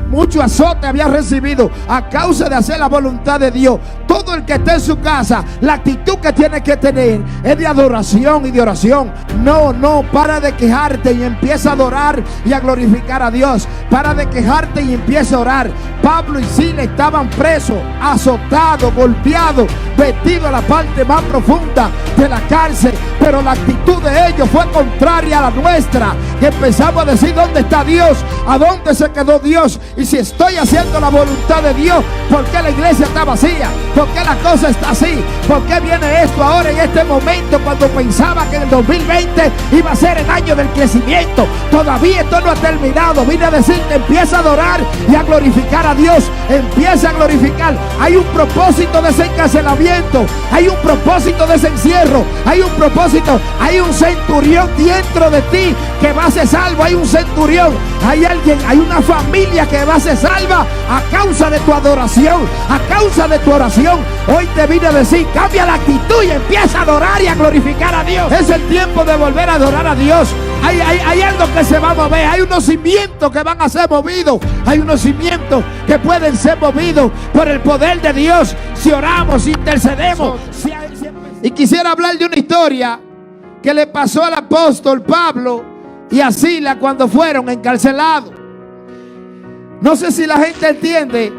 mucho azote había recibido a causa de hacer la voluntad de Dios. Todo el que esté en su casa, la actitud que tiene que tener es de adoración y de oración. No, para de quejarte y empieza a adorar y a glorificar a Dios. Para de quejarte y empieza a orar. Pablo y Silas estaban presos, azotados, golpeados, metidos a la parte más profunda de la cárcel, pero la actitud de ellos fue contraria a la nuestra, que empezamos a decir: ¿dónde está Dios? ¿A dónde se quedó Dios? Y si estoy haciendo la voluntad de Dios, ¿por qué la iglesia está vacía? ¿Por qué la cosa está así? ¿Por qué viene esto ahora en este momento, cuando pensaba que en el 2020 iba a ser el año del crecimiento? Todavía esto no ha terminado. Vine a decirte: empieza a adorar y a glorificar a Dios. Empieza a glorificar. Hay un propósito de ese encarcelamiento, hay un propósito de ese encierro, hay un propósito. Hay un centurión dentro de ti que va a ser salvo. Hay un centurión, hay alguien, hay una familia que va a ser salva a causa de tu adoración, a causa de tu oración. Hoy te vine a decir: cambia la actitud y empieza a adorar y a glorificar a Dios. Es el tiempo de volver a adorar a Dios. Hay algo que se va a mover. Hay unos cimientos que van a ser movidos. Hay unos cimientos que pueden ser movidos por el poder de Dios si oramos, si intercedemos. Y quisiera hablar de una historia que le pasó al apóstol Pablo y a Silas cuando fueron encarcelados. No sé si la gente entiende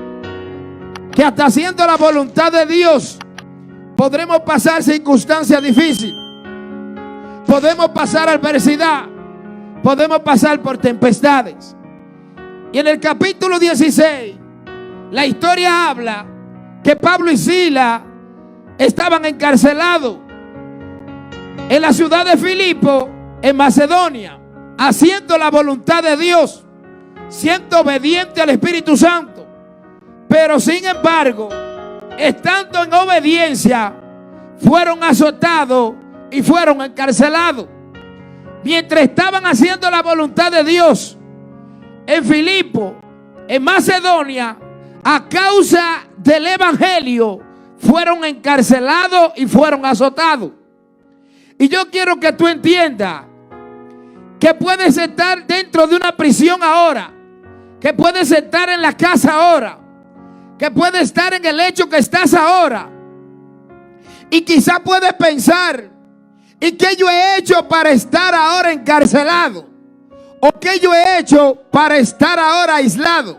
que hasta haciendo la voluntad de Dios podremos pasar circunstancias difíciles, podemos pasar adversidad, podemos pasar por tempestades. Y en el capítulo 16 la historia habla que Pablo y Silas estaban encarcelados en la ciudad de Filipo, en Macedonia, haciendo la voluntad de Dios, siendo obediente al Espíritu Santo. Pero sin embargo, estando en obediencia, fueron azotados y fueron encarcelados. Mientras estaban haciendo la voluntad de Dios en Filipo, en Macedonia, a causa del evangelio, fueron encarcelados y fueron azotados. Y yo quiero que tú entiendas que puedes estar dentro de una prisión ahora, que puedes estar en la casa ahora, que puedes estar en el lecho que estás ahora, y quizá puedes pensar: ¿y qué yo he hecho para estar ahora encarcelado? ¿O qué yo he hecho para estar ahora aislado?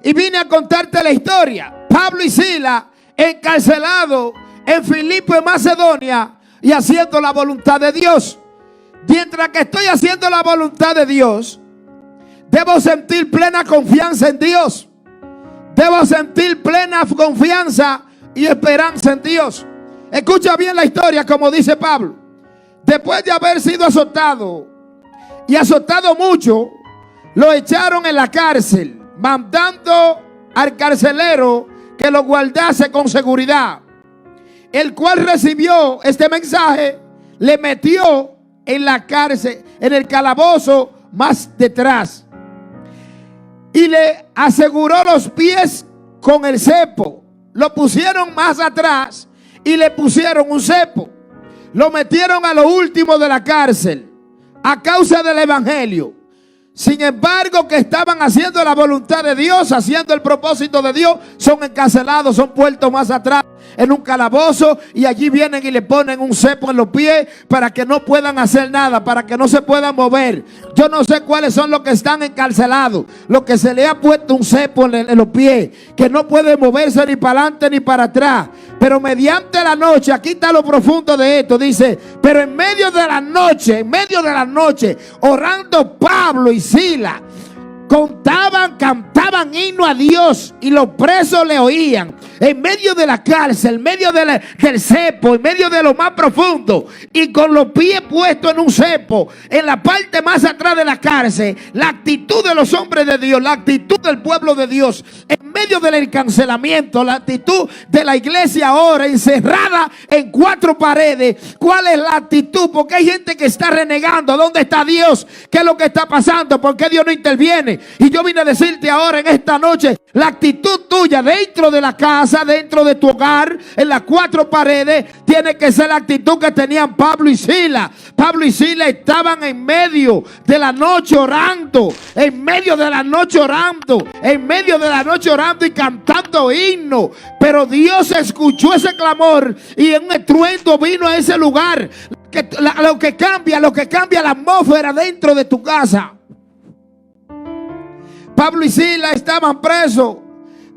Y vine a contarte la historia. Pablo y Silas encarcelados en Filipo, en Macedonia, y haciendo la voluntad de Dios. Mientras que estoy haciendo la voluntad de Dios, debo sentir plena confianza en Dios. Debo sentir plena confianza y esperanza en Dios. Escucha bien la historia, como dice Pablo. Después de haber sido azotado y azotado mucho, lo echaron en la cárcel, mandando al carcelero que lo guardase con seguridad, el cual recibió este mensaje, le metió en la cárcel, en el calabozo más detrás, y le aseguró los pies con el cepo. Lo pusieron más atrás y le pusieron un cepo. Lo metieron a lo último de la cárcel a causa del evangelio. Sin embargo, que estaban haciendo la voluntad de Dios, haciendo el propósito de Dios, son encarcelados, son puestos más atrás en un calabozo, y allí vienen y le ponen un cepo en los pies para que no puedan hacer nada, para que no se puedan mover. Yo no sé cuáles son los que están encarcelados, los que se le ha puesto un cepo en los pies, que no pueden moverse ni para adelante ni para atrás. Pero mediante la noche, aquí está lo profundo de esto, dice: pero en medio de la noche, orando Pablo y Silas, cantaban himno a Dios, y los presos le oían. En medio de la cárcel, en medio del cepo, en medio de lo más profundo, y con los pies puestos en un cepo, en la parte más atrás de la cárcel, la actitud de los hombres de Dios, la actitud del pueblo de Dios, en medio del encarcelamiento, la actitud de la iglesia ahora encerrada en cuatro paredes. ¿Cuál es la actitud? Porque hay gente que está renegando. ¿Dónde está Dios? ¿Qué es lo que está pasando? ¿Por qué Dios no interviene? Y yo vine a decirte ahora en esta noche: la actitud tuya dentro de la casa, casa, dentro de tu hogar, en las cuatro paredes, tiene que ser la actitud que tenían Pablo y Silas. Pablo y Silas estaban en medio de la noche orando, en medio de la noche orando, en medio de la noche orando y cantando himnos. Pero Dios escuchó ese clamor y un estruendo vino a ese lugar. Lo que cambia la atmósfera dentro de tu casa. Pablo y Silas estaban presos.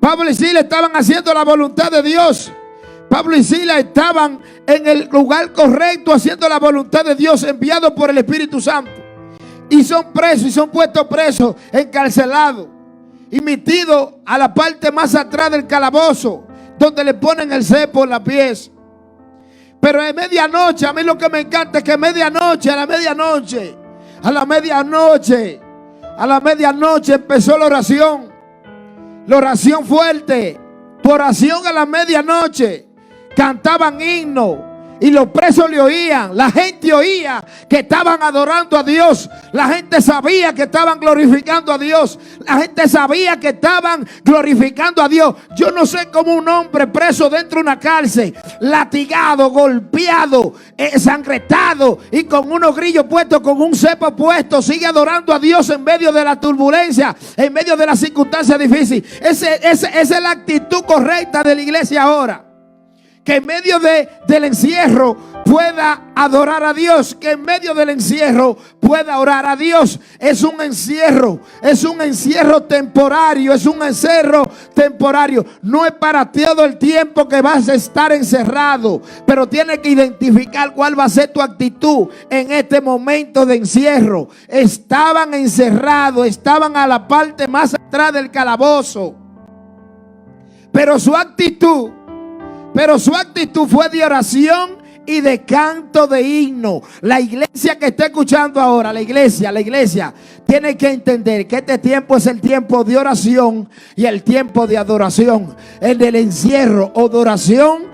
Pablo y Silas estaban haciendo la voluntad de Dios. Pablo y Silas estaban en el lugar correcto haciendo la voluntad de Dios, enviados por el Espíritu Santo. Y son presos y son puestos presos, encarcelados y metidos a la parte más atrás del calabozo, donde le ponen el cepo en la pies. Pero en medianoche, a mí lo que me encanta es que a la medianoche empezó la oración fuerte. Tu oración a la medianoche. Cantaban himnos y los presos le oían. La gente oía que estaban adorando a Dios. La gente sabía que estaban glorificando a Dios. La gente sabía que estaban glorificando a Dios. Yo no sé cómo un hombre preso dentro de una cárcel, latigado, golpeado, ensangretado y con unos grillos puestos, con un cepo puesto, sigue adorando a Dios en medio de la turbulencia, en medio de las circunstancias difíciles. Esa es la actitud correcta de la iglesia ahora. Que en medio del encierro pueda adorar a Dios. Que en medio del encierro pueda orar a Dios. Es un encierro temporario. Es un encierro temporario. No es para todo el tiempo que vas a estar encerrado. Pero tienes que identificar cuál va a ser tu actitud en este momento de encierro. Estaban encerrados. Estaban a la parte más atrás del calabozo. Pero su actitud fue de oración y de canto de himno. La iglesia que está escuchando ahora, la iglesia tiene que entender que este tiempo es el tiempo de oración y el tiempo de adoración. En el encierro, adoración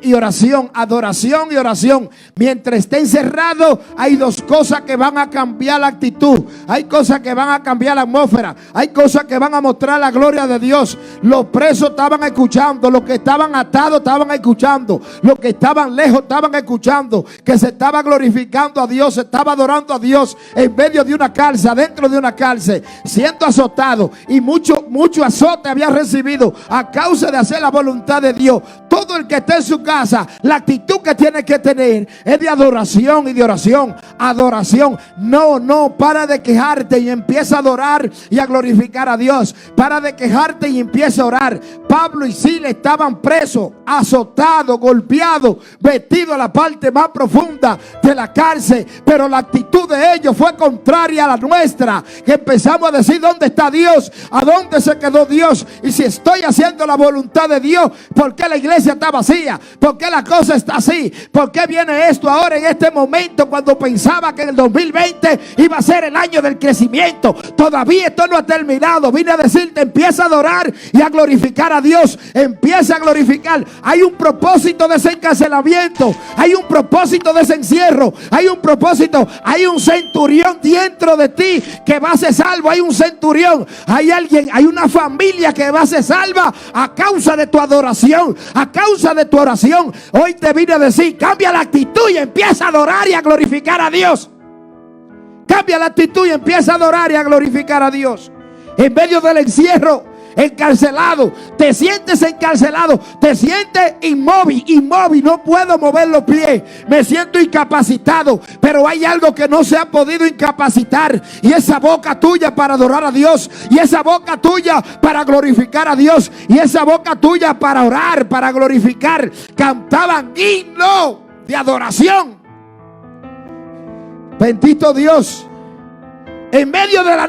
y oración. Mientras esté encerrado, hay dos cosas que van a cambiar la actitud. Hay cosas que van a cambiar la atmósfera. Hay cosas que van a mostrar la gloria de Dios. Los presos estaban escuchando. Los que estaban atados estaban escuchando. Los que estaban lejos estaban escuchando. Que se estaba glorificando a Dios. Se estaba adorando a Dios en medio de una cárcel, dentro de una cárcel, siendo azotado. Y mucho azote había recibido a causa de hacer la voluntad de Dios. Todo el que esté en su casa, la actitud que tiene que tener es de adoración y de oración. Adoración. No, para de quejarte y empieza a adorar y a glorificar a Dios. Para de quejarte y empieza a orar. Pablo y Silas estaban presos, azotados, golpeados, vestidos a la parte más profunda de la cárcel. Pero la actitud de ellos fue contraria a la nuestra. Que empezamos a decir: ¿dónde está Dios? ¿A dónde se quedó Dios? Y si estoy haciendo la voluntad de Dios, ¿por qué la iglesia está vacía? ¿Por qué la cosa está así? ¿Por qué viene esto ahora en este momento, cuando pensaba que en el 2020 iba a ser el año del crecimiento? Todavía esto no ha terminado. Vine a decirte: empieza a adorar y a glorificar a Dios. Empieza a glorificar. Hay un propósito de ese encarcelamiento. Hay un propósito de ese encierro. Hay un propósito. Hay un centurión dentro de ti que va a ser salvo. Hay un centurión. Hay alguien, hay una familia que va a ser salva a causa de tu adoración, a causa de tu oración. Hoy te vine a decir: cambia la actitud y empieza a adorar y a glorificar a Dios. Cambia la actitud y empieza a adorar y a glorificar a Dios. En medio del encierro, encarcelado, te sientes encarcelado, te sientes inmóvil, no puedo mover los pies, me siento incapacitado. Pero hay algo que no se ha podido incapacitar, y esa boca tuya para adorar a Dios, y esa boca tuya para glorificar a Dios, y esa boca tuya para orar, para glorificar. Cantaban himnos de adoración. Bendito Dios. En medio de la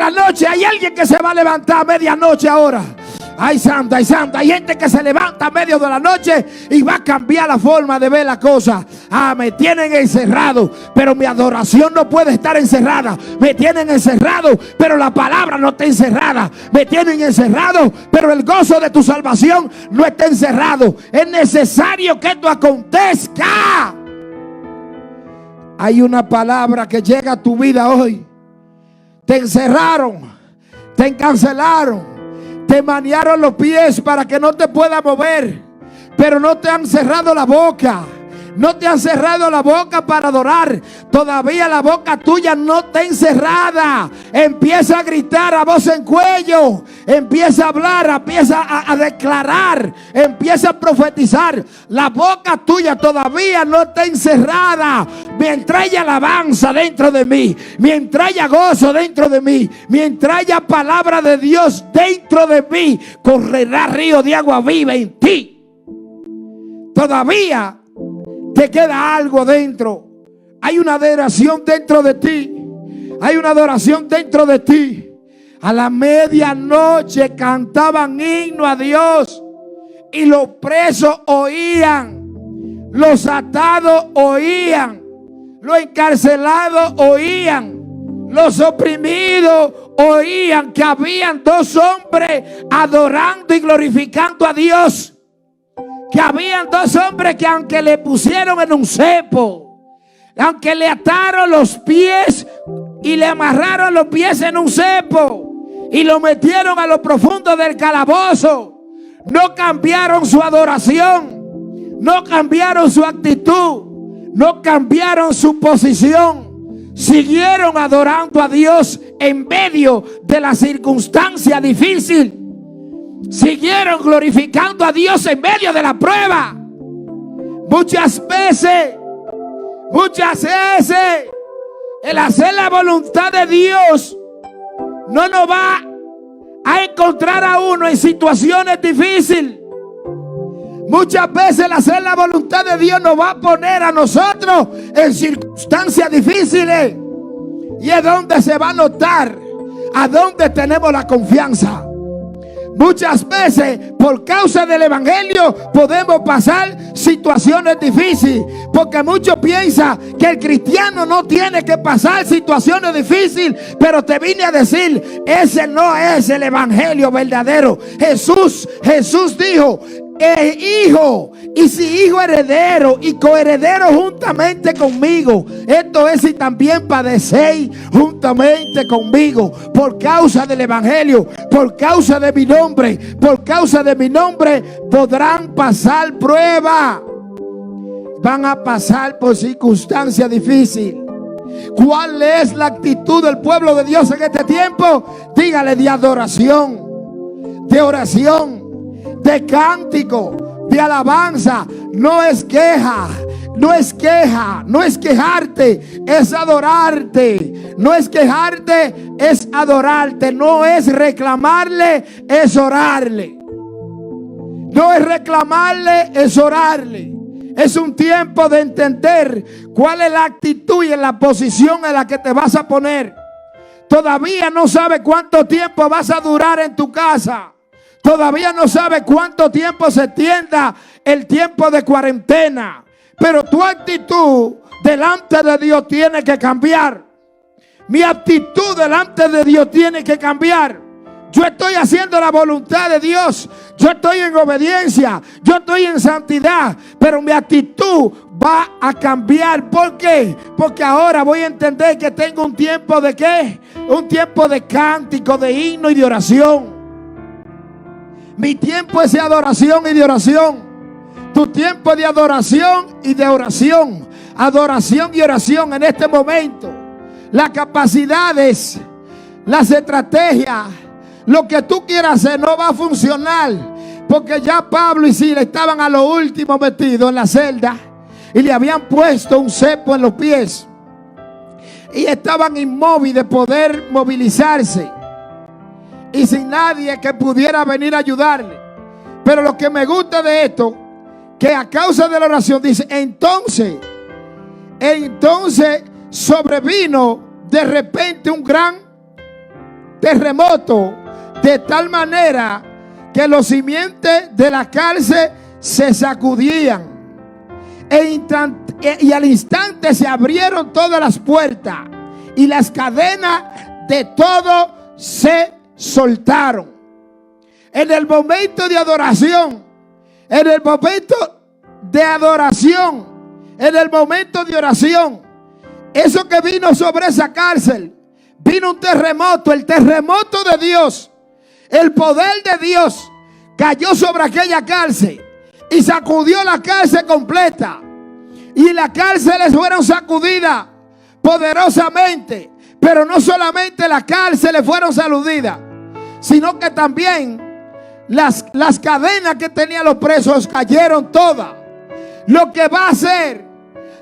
noche hay alguien que se va a levantar a medianoche ahora. Ay, santa. Hay gente que se levanta a medio de la noche y va a cambiar la forma de ver la cosa. Me tienen encerrado, pero mi adoración no puede estar encerrada. Me tienen encerrado, pero la palabra no está encerrada. Me tienen encerrado, pero el gozo de tu salvación no está encerrado. Es necesario que esto acontezca. Hay una palabra que llega a tu vida hoy. Te encerraron, te encarcelaron, te Te maniaron los pies para que no te puedas mover, pero no te han cerrado la boca. No te han cerrado la boca para adorar. Todavía la boca tuya no está encerrada. Empieza a gritar a voz en cuello. Empieza a hablar, empieza a declarar, empieza a profetizar. La boca tuya todavía no está encerrada. Mientras haya alabanza dentro de mí, mientras haya gozo dentro de mí, mientras haya palabra de Dios dentro de mí, correrá río de agua viva en ti. Todavía te queda algo dentro. Hay una adoración dentro de ti. Hay una adoración dentro de ti. A la medianoche cantaban himno a Dios y los presos oían, los atados oían, los encarcelados oían, los oprimidos oían que habían dos hombres adorando y glorificando a Dios. Que habían dos hombres que aunque le pusieron en un cepo, aunque le ataron los pies y le amarraron los pies en un cepo y lo metieron a lo profundo del calabozo, no cambiaron su adoración, no cambiaron su actitud, no cambiaron su posición. Siguieron adorando a Dios en medio de la circunstancia difícil. Siguieron glorificando a Dios en medio de la prueba. Muchas veces el hacer la voluntad de Dios no nos va a encontrar a uno en situaciones difíciles. Muchas veces el hacer la voluntad de Dios nos va a poner a nosotros en circunstancias difíciles. Y es donde se va a notar a dónde tenemos la confianza. Muchas veces por causa del evangelio podemos pasar situaciones difíciles, porque muchos piensan que el cristiano no tiene que pasar situaciones difíciles, pero te vine a decir, ese no es el evangelio verdadero. Jesús dijo, hijo, y si hijo heredero y coheredero juntamente conmigo, esto es, si también padecéis juntamente conmigo por causa del evangelio, por causa de mi nombre, por causa de mi nombre podrán pasar prueba, van a pasar por circunstancias difíciles. ¿Cuál es la actitud del pueblo de Dios en este tiempo? Dígale, de adoración, de oración, de cántico, de alabanza. No es queja, no es queja, no es quejarte, es adorarte. No es quejarte, es adorarte. No es reclamarle, es orarle. No es reclamarle, es orarle. Es un tiempo de entender cuál es la actitud y la posición en la que te vas a poner. Todavía no sabes cuánto tiempo vas a durar en tu casa. Todavía no sabes cuánto tiempo se extienda el tiempo de cuarentena. Pero tu actitud delante de Dios tiene que cambiar. Mi actitud delante de Dios tiene que cambiar. Yo estoy haciendo la voluntad de Dios. Yo estoy en obediencia. Yo estoy en santidad. Pero mi actitud va a cambiar. ¿Por qué? Porque ahora voy a entender que tengo un tiempo de ¿qué? Un tiempo de cántico, de himno y de oración. Mi tiempo es de adoración y de oración. Tu tiempo es de adoración y de oración. Adoración y oración en este momento. Las capacidades, las estrategias, lo que tú quieras hacer no va a funcionar. Porque ya Pablo y Silas estaban a lo último metidos en la celda y le habían puesto un cepo en los pies. Y estaban inmóviles de poder movilizarse. Y sin nadie que pudiera venir a ayudarle. Pero lo que me gusta de esto, que a causa de la oración dice, entonces sobrevino de repente un gran terremoto, de tal manera que los cimientos de la cárcel se sacudían. Y al instante se abrieron todas las puertas y las cadenas de todo se soltaron. En el momento de adoración, en el momento de adoración, en el momento de oración, eso que vino sobre esa cárcel, vino un terremoto, el terremoto de Dios. el poder de Dios cayó sobre aquella cárcel y sacudió la cárcel completa. Y las cárceles fueron sacudidas poderosamente. Pero no solamente las cárceles fueron sacudidas, sino que también las cadenas que tenían los presos cayeron todas. Lo que va a hacer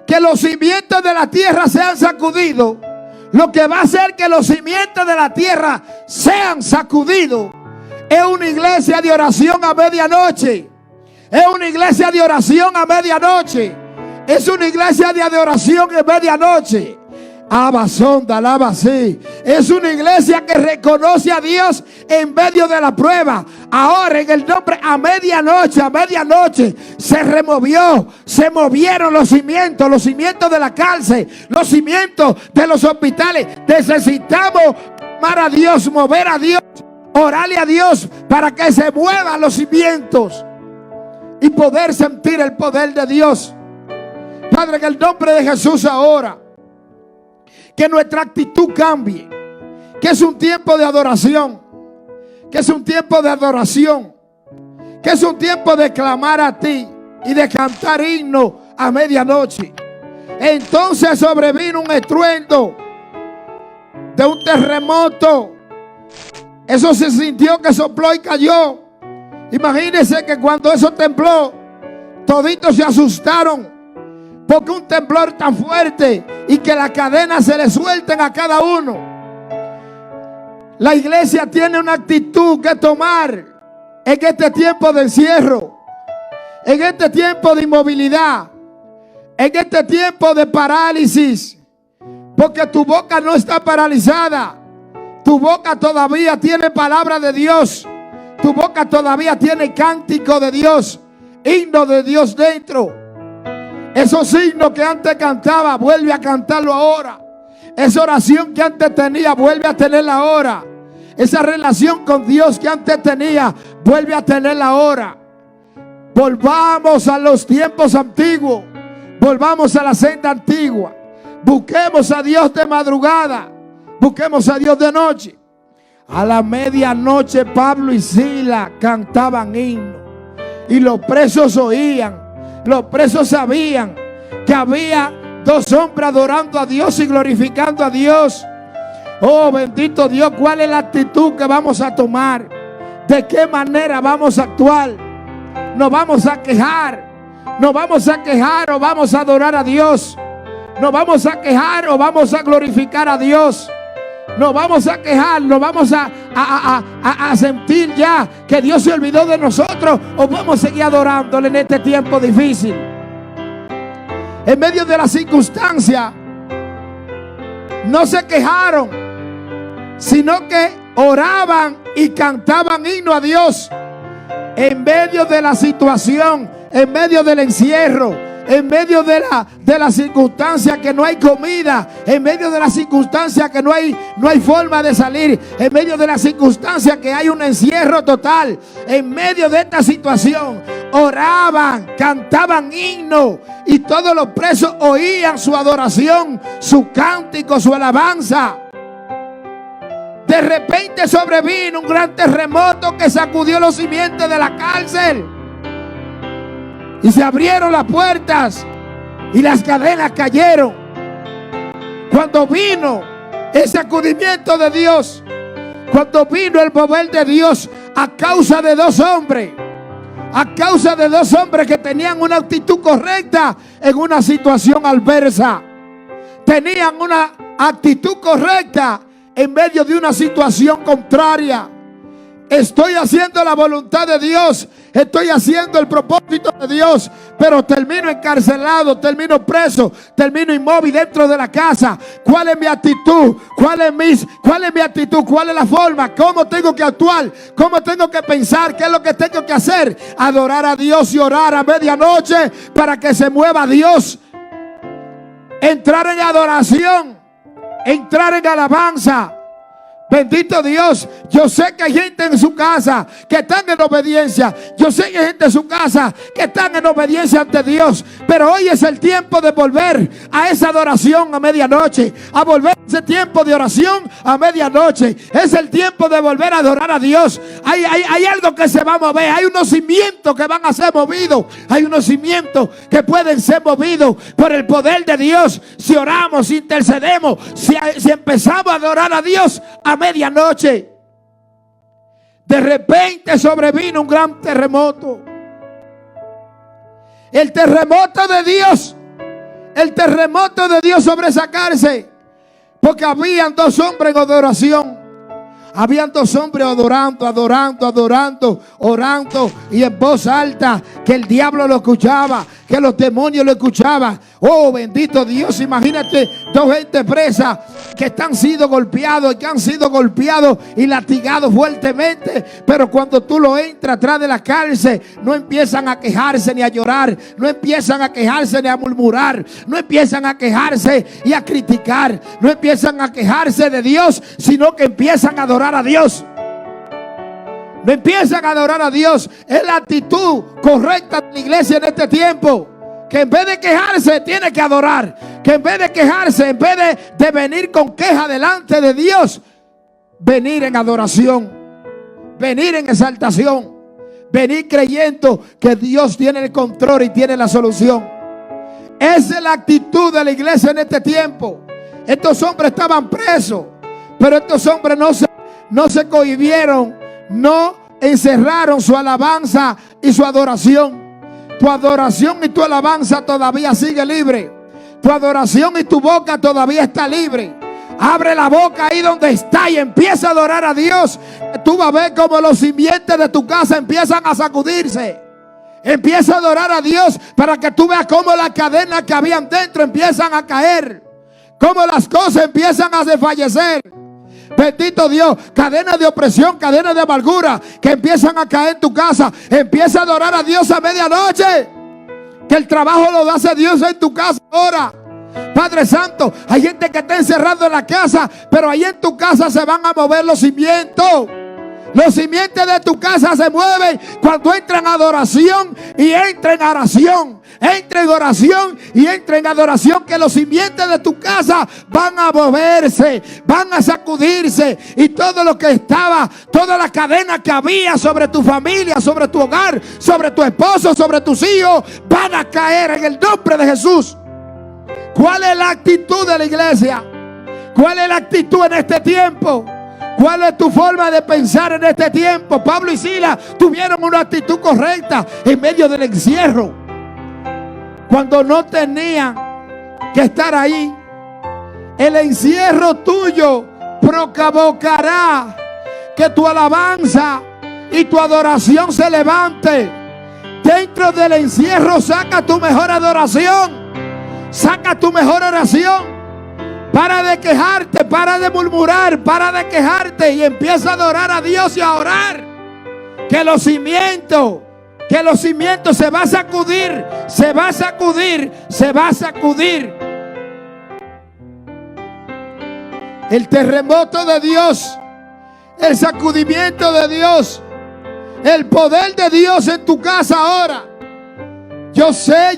que los cimientos de la tierra sean sacudidos, lo que va a hacer que los cimientos de la tierra sean sacudidos, es una iglesia de oración a medianoche. Es una iglesia de oración a medianoche. Es una iglesia de adoración a medianoche. Abasonda, alaba así. Es una iglesia que reconoce a Dios en medio de la prueba. Ahora en el nombre, a medianoche se movieron los cimientos de la cárcel, los cimientos de los hospitales. Necesitamos amar a Dios, mover a Dios, orarle a Dios para que se muevan los cimientos y poder sentir el poder de Dios. Padre, en el nombre de Jesús ahora, que nuestra actitud cambie, que es un tiempo de adoración, que es un tiempo de adoración, que es un tiempo de clamar a ti y de cantar himnos a medianoche. Entonces sobrevino un estruendo de un terremoto. Eso se sintió que sopló y cayó. Imagínense que cuando eso tembló, toditos se asustaron, porque un temblor tan fuerte y que las cadenas se le suelten a cada uno. La iglesia tiene una actitud que tomar en este tiempo de encierro, en este tiempo de inmovilidad, en este tiempo de parálisis, porque tu boca no está paralizada. Tu boca todavía tiene palabra de Dios. Tu boca todavía tiene cántico de Dios, himno de Dios dentro. Esos himnos que antes cantaba, vuelve a cantarlo ahora. Esa oración que antes tenía, vuelve a tenerla ahora. Esa relación con Dios que antes tenía, vuelve a tenerla ahora. Volvamos a los tiempos antiguos. Volvamos a la senda antigua. Busquemos a Dios de madrugada. Busquemos a Dios de noche. A la medianoche Pablo y Silas cantaban himnos. Y los presos oían. Los presos sabían que había dos hombres adorando a Dios y glorificando a Dios. Oh, bendito Dios, ¿cuál es la actitud que vamos a tomar? ¿De qué manera vamos a actuar? ¿Nos vamos a quejar? ¿Nos vamos a quejar o vamos a adorar a Dios? ¿Nos vamos a quejar o vamos a glorificar a Dios? Nos vamos a quejar, nos vamos a sentir ya que Dios se olvidó de nosotros, o vamos a seguir adorándole en este tiempo difícil. En medio de la circunstancia, no se quejaron, sino que oraban y cantaban himno a Dios. En medio de la situación, en medio del encierro, en medio de la circunstancia que no hay comida, en medio de la circunstancia que no hay forma de salir, en medio de la circunstancia que hay un encierro total, en medio de esta situación, oraban, cantaban himnos y todos los presos oían su adoración, su cántico, su alabanza. De repente sobrevino un gran terremoto que sacudió los cimientos de la cárcel. Y se abrieron las puertas y las cadenas cayeron. Cuando vino el sacudimiento de Dios, cuando vino el poder de Dios a causa de dos hombres, que tenían una actitud correcta en una situación adversa, tenían una actitud correcta en medio de una situación contraria. Estoy haciendo la voluntad de Dios, estoy haciendo el propósito de Dios, pero termino encarcelado, termino preso, termino inmóvil dentro de la casa. ¿Cuál es mi actitud? ¿Cuál es mi actitud? ¿Cuál es la forma? ¿Cómo tengo que actuar? ¿Cómo tengo que pensar? ¿Qué es lo que tengo que hacer? Adorar a Dios y orar a medianoche para que se mueva Dios. Entrar en adoración, entrar en alabanza. Bendito Dios. Yo sé que hay gente en su casa que están en obediencia. Yo sé que hay gente en su casa que están en obediencia ante Dios. Pero hoy es el tiempo de volver a esa adoración a medianoche. A volver a ese tiempo de oración a medianoche. Es el tiempo de volver a adorar a Dios. Hay algo que se va a mover. Hay unos cimientos que van a ser movidos. Hay unos cimientos que pueden ser movidos por el poder de Dios. Si oramos, si intercedemos, si empezamos a adorar a Dios a medianoche. De repente sobrevino un gran terremoto. El terremoto de Dios. El terremoto de Dios sobre esa cárcel. Porque habían dos hombres en adoración. Habían dos hombres adorando, orando y en voz alta, que el diablo lo escuchaba, que los demonios lo escuchaban. Oh, bendito Dios, imagínate dos gente presa que han sido golpeados y latigados fuertemente. Pero cuando tú lo entras atrás de la cárcel, no empiezan a quejarse ni a llorar, no empiezan a quejarse ni a murmurar, no empiezan a quejarse y a criticar, no empiezan a quejarse de Dios, sino que empiezan a adorar a Dios. No empiezan a adorar a Dios. Es la actitud correcta de la iglesia en este tiempo. Que en vez de quejarse, tiene que adorar. Que en vez de quejarse, en vez de venir con queja delante de Dios, venir en adoración, venir en exaltación, venir creyendo que Dios tiene el control y tiene la solución. Esa es la actitud de la iglesia en este tiempo. Estos hombres estaban presos, pero estos hombres no se cohibieron, no encerraron su alabanza y su adoración. Tu adoración y tu alabanza todavía sigue libre. Tu adoración y tu boca todavía está libre. Abre la boca ahí donde está y empieza a adorar a Dios. Tú vas a ver como los simientes de tu casa empiezan a sacudirse. Empieza a adorar a Dios para que tú veas cómo las cadenas que habían dentro empiezan a caer. Cómo las cosas empiezan a desfallecer. Bendito Dios, cadenas de opresión, cadenas de amargura que empiezan a caer en tu casa. Empieza a adorar a Dios a medianoche. Que el trabajo lo hace Dios en tu casa ahora. Padre Santo, hay gente que está encerrado en la casa, pero ahí en tu casa se van a mover los cimientos. Los cimientos de tu casa se mueven cuando entra en adoración y entra en oración. Entra en oración y entra en adoración, que los cimientos de tu casa van a moverse, van a sacudirse, y todo lo que estaba, toda la cadena que había sobre tu familia, sobre tu hogar, sobre tu esposo, sobre tus hijos, van a caer en el nombre de Jesús. ¿Cuál es la actitud de la iglesia? ¿Cuál es la actitud en este tiempo? ¿Cuál es tu forma de pensar en este tiempo? Pablo y Silas tuvieron una actitud correcta en medio del encierro. Cuando no tenían que estar ahí, el encierro tuyo provocará que tu alabanza y tu adoración se levante. Dentro del encierro saca tu mejor adoración, saca tu mejor oración. Para de quejarte, para de murmurar, para de quejarte y empieza a adorar a Dios y a orar. Que los cimientos se va a sacudir, se va a sacudir, se va a sacudir. El terremoto de Dios, el sacudimiento de Dios, el poder de Dios en tu casa ahora. Yo sé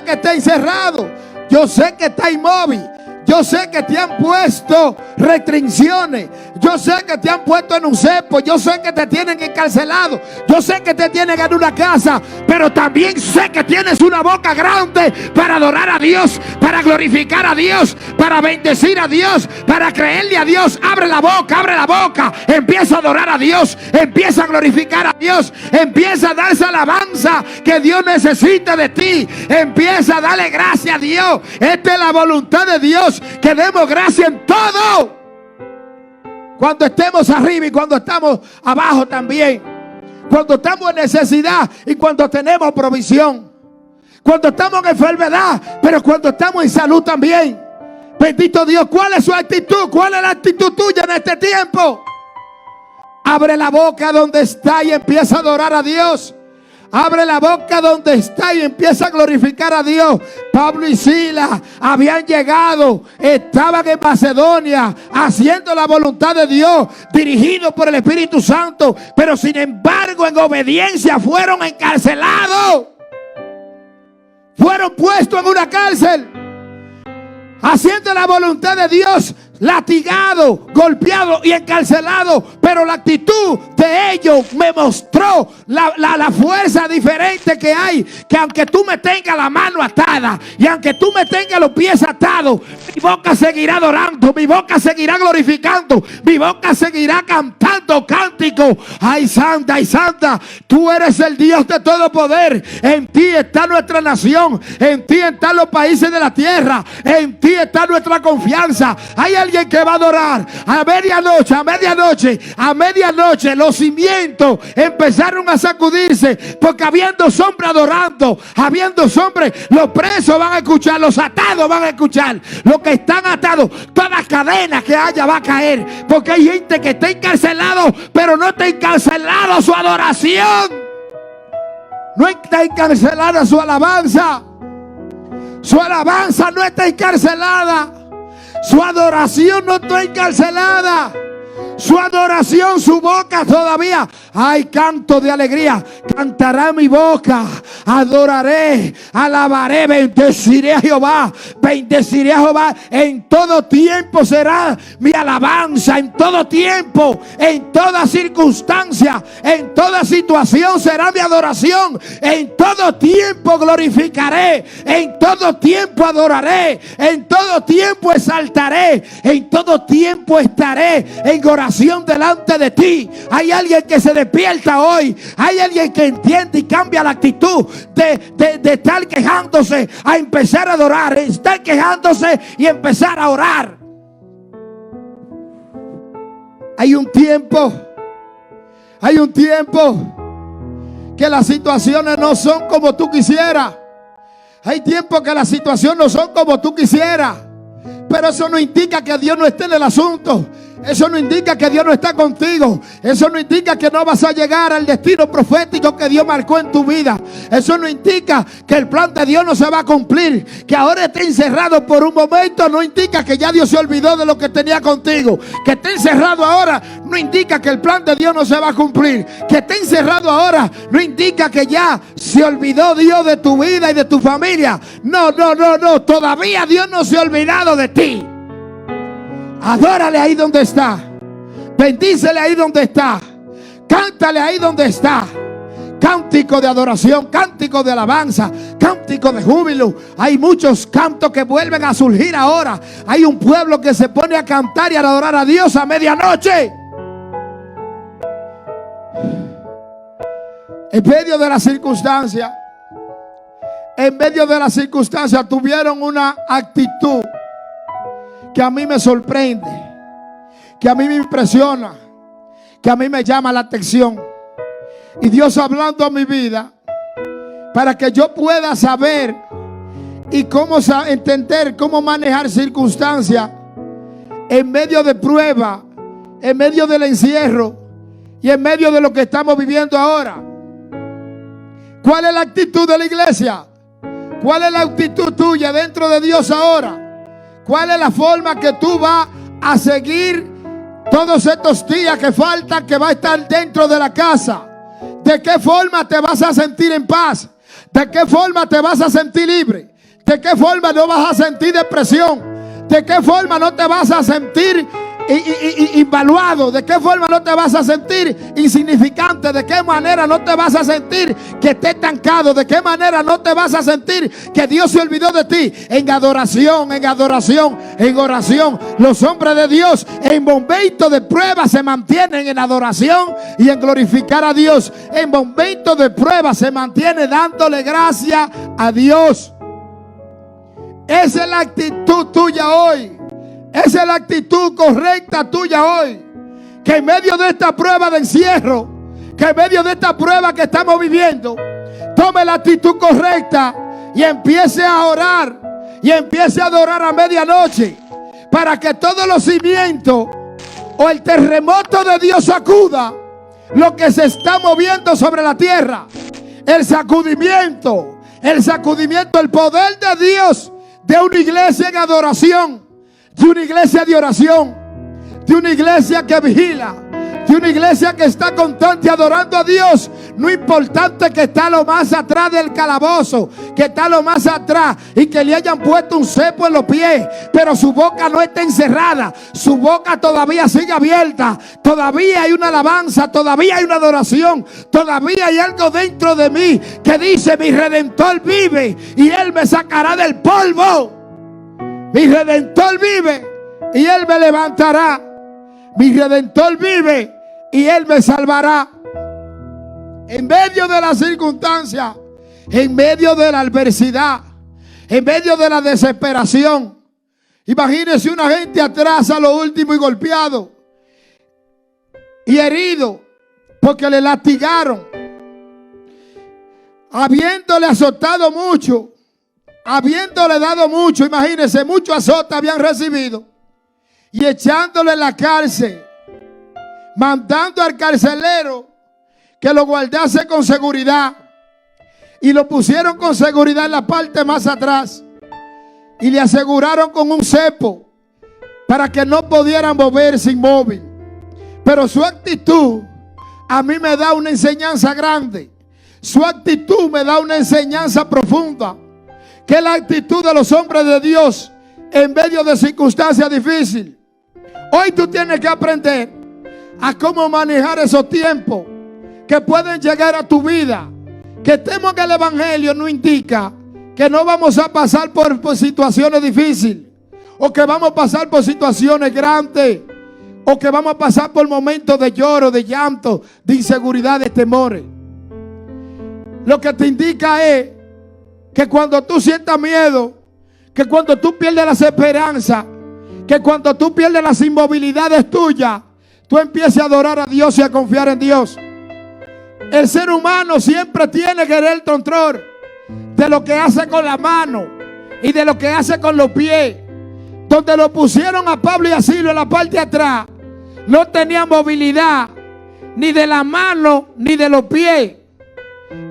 que está encerrado, yo sé que está inmóvil. Yo sé que te han puesto restricciones. Yo sé que te han puesto en un cepo. Yo sé que te tienen encarcelado. Yo sé que te tienen en una casa. Pero también sé que tienes una boca grande para adorar a Dios, para glorificar a Dios, para bendecir a Dios, para creerle a Dios. Abre la boca. Empieza a adorar a Dios. Empieza a glorificar a Dios. Empieza a dar esa alabanza que Dios necesita de ti. Empieza a darle gracias a Dios. Esta es la voluntad de Dios. Que demos gracia en todo. Cuando estemos arriba y cuando estamos abajo también. Cuando estamos en necesidad y cuando tenemos provisión. Cuando estamos en enfermedad, pero cuando estamos en salud también. Bendito Dios. ¿Cuál es su actitud? ¿Cuál es la actitud tuya en este tiempo? Abre la boca donde está y empieza a adorar a Dios. Abre la boca donde está y empieza a glorificar a Dios. Pablo y Silas habían llegado, estaban en Macedonia haciendo la voluntad de Dios, dirigidos por el Espíritu Santo, pero sin embargo en obediencia fueron encarcelados. Fueron puestos en una cárcel, haciendo la voluntad de Dios, latigado, golpeado y encarcelado. Pero la actitud de ellos me mostró la fuerza diferente que hay. Que aunque tú me tengas la mano atada y aunque tú me tengas los pies atados, mi boca seguirá adorando, mi boca seguirá glorificando, mi boca seguirá cantando cánticos. Ay santa, tú eres el Dios de todo poder. En ti está nuestra nación, en ti están los países de la tierra, en ti está nuestra confianza. Hay alguien que va a adorar a medianoche los cimientos empezaron a sacudirse, porque habiendo hombres adorando, habiendo hombres, los presos van a escuchar, los atados van a escuchar, los que están atados, toda cadena que haya va a caer, porque hay gente que está encarcelado, pero no está encarcelado su adoración, no está encarcelada su alabanza no está encarcelada. Su adoración no está encarcelada. Su adoración, su boca todavía. Hay canto de alegría. Cantará mi boca. Adoraré, alabaré, bendeciré a Jehová. Bendeciré a Jehová. En todo tiempo será mi alabanza. En todo tiempo, en toda circunstancia, en toda situación será mi adoración. En todo tiempo glorificaré. En todo tiempo adoraré. En todo tiempo exaltaré. En todo tiempo estaré en oración delante de ti. Hay alguien que se despierta hoy. Hay alguien que entiende y cambia la actitud de estar quejándose a empezar a adorar, estar quejándose y empezar a orar. Hay un tiempo que las situaciones no son como tú quisieras. Hay tiempo que las situaciones no son como tú quisieras. Pero eso no indica que Dios no esté en el asunto. Eso no indica que Dios no está contigo. Eso no indica que no vas a llegar al destino profético que Dios marcó en tu vida. Eso no indica que el plan de Dios no se va a cumplir. Que ahora esté encerrado por un momento no indica que ya Dios se olvidó de lo que tenía contigo. Que esté encerrado ahora no indica que el plan de Dios no se va a cumplir. Que esté encerrado ahora no indica que ya se olvidó Dios de tu vida y de tu familia. No. Todavía Dios no se ha olvidado de ti. Adórale ahí donde está. Bendícele ahí donde está. Cántale ahí donde está. Cántico de adoración, cántico de alabanza, cántico de júbilo. Hay muchos cantos que vuelven a surgir ahora. Hay un pueblo que se pone a cantar y a adorar a Dios a medianoche. En medio de la circunstancia, tuvieron una actitud que a mí me sorprende, que a mí me impresiona, que a mí me llama la atención. Y Dios hablando a mi vida para que yo pueda saber y cómo entender cómo manejar circunstancias en medio de prueba, en medio del encierro y en medio de lo que estamos viviendo ahora. ¿Cuál es la actitud de la iglesia? ¿Cuál es la actitud tuya dentro de Dios ahora? ¿Cuál es la forma que tú vas a seguir todos estos días que faltan, que va a estar dentro de la casa? ¿De qué forma te vas a sentir en paz? ¿De qué forma te vas a sentir libre? ¿De qué forma no vas a sentir depresión? ¿De qué forma no te vas a sentir invaluado? ¿De qué forma no te vas a sentir insignificante? ¿De qué manera no te vas a sentir que estés estancado? ¿De qué manera no te vas a sentir que Dios se olvidó de ti? En adoración, en adoración, en oración. Los hombres de Dios en momentos de prueba se mantienen en adoración y en glorificar a Dios. En momentos de prueba se mantiene dándole gracias a Dios. Esa es la actitud tuya hoy. Esa es la actitud correcta tuya hoy. Que en medio de esta prueba de encierro, que en medio de esta prueba que estamos viviendo, tome la actitud correcta y empiece a orar y empiece a adorar a medianoche, para que todos los cimientos o el terremoto de Dios sacuda lo que se está moviendo sobre la tierra. el sacudimiento, el poder de Dios, de una iglesia en adoración, de una iglesia de oración, de una iglesia que vigila, de una iglesia que está constante adorando a Dios. No importante que está lo más atrás del calabozo, que está lo más atrás y que le hayan puesto un cepo en los pies, pero su boca no está encerrada, su boca todavía sigue abierta, todavía hay una alabanza, todavía hay una adoración, todavía hay algo dentro de mí que dice: mi Redentor vive y Él me sacará del polvo. Mi Redentor vive y Él me levantará. Mi Redentor vive y Él me salvará. En medio de la circunstancia, en medio de la adversidad, en medio de la desesperación. Imagínese una gente atrás a lo último y golpeado y herido porque le lastigaron, habiéndole azotado mucho, habiéndole dado mucho. Imagínense, mucho azote habían recibido, y echándole en la cárcel, mandando al carcelero que lo guardase con seguridad, y lo pusieron con seguridad en la parte más atrás, y le aseguraron con un cepo para que no pudieran moverse inmóvil. Pero su actitud a mí me da una enseñanza grande. Su actitud me da una enseñanza profunda, que es la actitud de los hombres de Dios en medio de circunstancias difíciles. Hoy tú tienes que aprender a cómo manejar esos tiempos que pueden llegar a tu vida. Que estemos en el Evangelio no indica que no vamos a pasar por situaciones difíciles, o que vamos a pasar por situaciones grandes, o que vamos a pasar por momentos de lloro, de llanto, de inseguridad, de temores. Lo que te indica es que cuando tú sientas miedo, que cuando tú pierdes las esperanzas, que cuando tú pierdes las inmovilidades tuyas, tú empieces a adorar a Dios y a confiar en Dios. El ser humano siempre tiene que tener el control de lo que hace con la mano y de lo que hace con los pies. Donde lo pusieron a Pablo y a Silas en la parte de atrás, no tenían movilidad ni de la mano ni de los pies,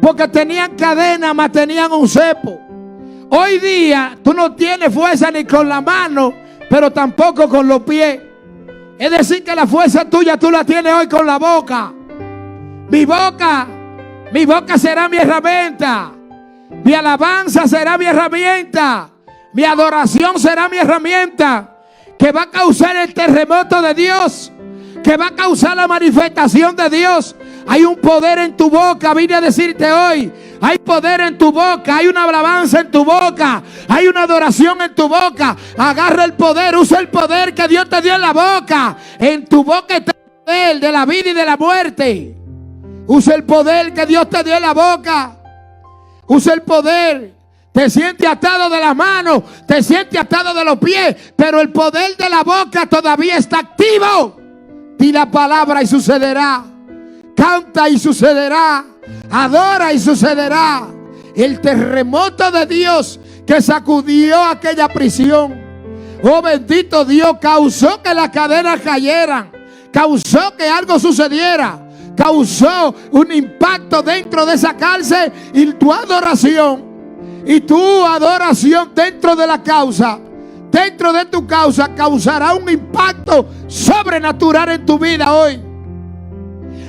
porque tenían cadena, más tenían un cepo. Hoy día tú no tienes fuerza ni con la mano, pero tampoco con los pies. Es decir, que la fuerza tuya tú la tienes hoy con la boca. Mi boca será mi herramienta. Mi alabanza será mi herramienta. Mi adoración será mi herramienta, que va a causar el terremoto de Dios, que va a causar la manifestación de Dios. Hay un poder en tu boca. Vine a decirte hoy: hay poder en tu boca, hay una alabanza en tu boca, hay una adoración en tu boca. Agarra el poder, usa el poder que Dios te dio en la boca. En tu boca está el poder de la vida y de la muerte. Usa el poder que Dios te dio en la boca. Usa el poder. Te sientes atado de las manos, te sientes atado de los pies, pero el poder de la boca todavía está activo. Di la palabra y sucederá. Canta y sucederá. Adora y sucederá. El terremoto de Dios que sacudió aquella prisión, oh bendito Dios, causó que las cadenas cayeran, causó que algo sucediera, causó un impacto dentro de esa cárcel. Y tu adoración dentro de la causa, dentro de tu causa, causará un impacto sobrenatural en tu vida hoy.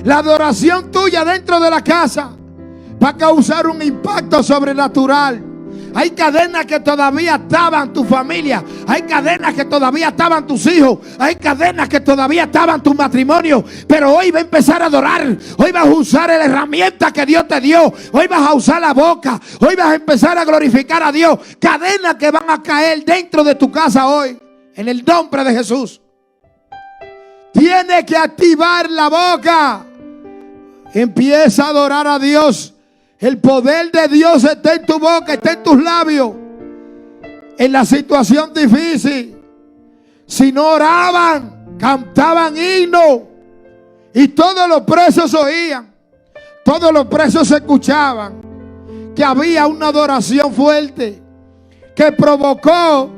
La adoración tuya dentro de la casa va a causar un impacto sobrenatural. Hay cadenas que todavía estaban tu familia, hay cadenas que todavía estaban tus hijos, hay cadenas que todavía estaban tu matrimonio, pero hoy va a empezar a adorar. Hoy vas a usar la herramienta que Dios te dio, hoy vas a usar la boca, hoy vas a empezar a glorificar a Dios. Cadenas que van a caer dentro de tu casa hoy, en el nombre de Jesús. Tienes que activar la boca. Empieza a adorar a Dios. El poder de Dios está en tu boca, está en tus labios. En la situación difícil, si no oraban, cantaban himnos, y todos los presos oían, todos los presos escuchaban que había una adoración fuerte que provocó